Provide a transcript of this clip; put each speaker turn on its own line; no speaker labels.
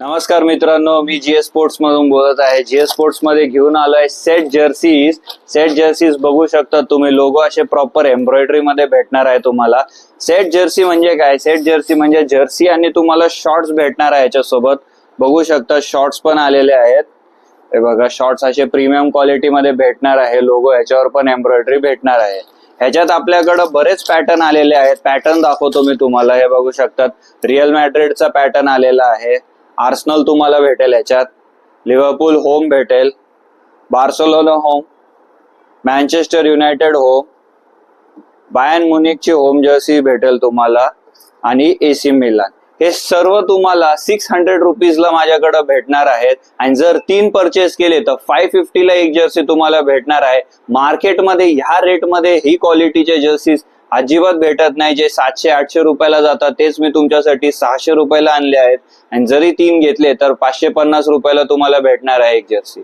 नमस्कार मित्रांनो, मी GS sports मधून बोलत आहे. जीएस स्पोर्ट्स मध्ये घेऊन आलोय सेट जर्सीज. सेट जर्सीज बघू शकता तुम्ही, लोगो असे प्रॉपर एम्ब्रॉयडरी मध्ये भेटणार आहे तुम्हाला. सेट जर्सी म्हणजे काय? सेट जर्सी म्हणजे जर्सी आणि तुम्हाला शॉर्ट्स भेटणार आहे याच्यासोबत. बघू शकता शॉर्ट्स पण आलेले आहेत. हे बघा, शॉर्ट्स असे प्रीमियम क्वालिटी मध्ये भेटणार आहे. लोगो याच्यावर पण एम्ब्रॉयडरी भेटणार आहे. ह्याच्यात आपल्याकडे बरेच पॅटर्न आलेले आहेत. पॅटर्न दाखवतो मी तुम्हाला. हे बघू शकतात, रिअल मॅड्रिडचा पॅटर्न आलेला आहे. आर्सेनल तुम्हाला भेटेल ह्याच्यात, लिव्हरपूल होम भेटेल, Barcelona home, Manchester United home, Bayern म्युनिकची होम जर्सी भेटेल तुम्हाला आणि एसी मिलान. हे सर्व तुम्हाला 600 रुपीजला माझ्याकडे भेटणार आहेत. आणि जर 3 परचेस केले तर 550 ला एक जर्सी तुम्हाला भेटणार आहे. मार्केटमध्ये ह्या रेटमध्ये ही क्वालिटीचे जर्सीज अजिबात भेटत नाही. जे 700-800 रुपयाला जातात तेच मी तुमच्यासाठी 600 रुपयाला आणले आहेत. आणि जरी 3 घेतले तर 550 रुपयाला तुम्हाला भेटणार आहे एक जर्सी.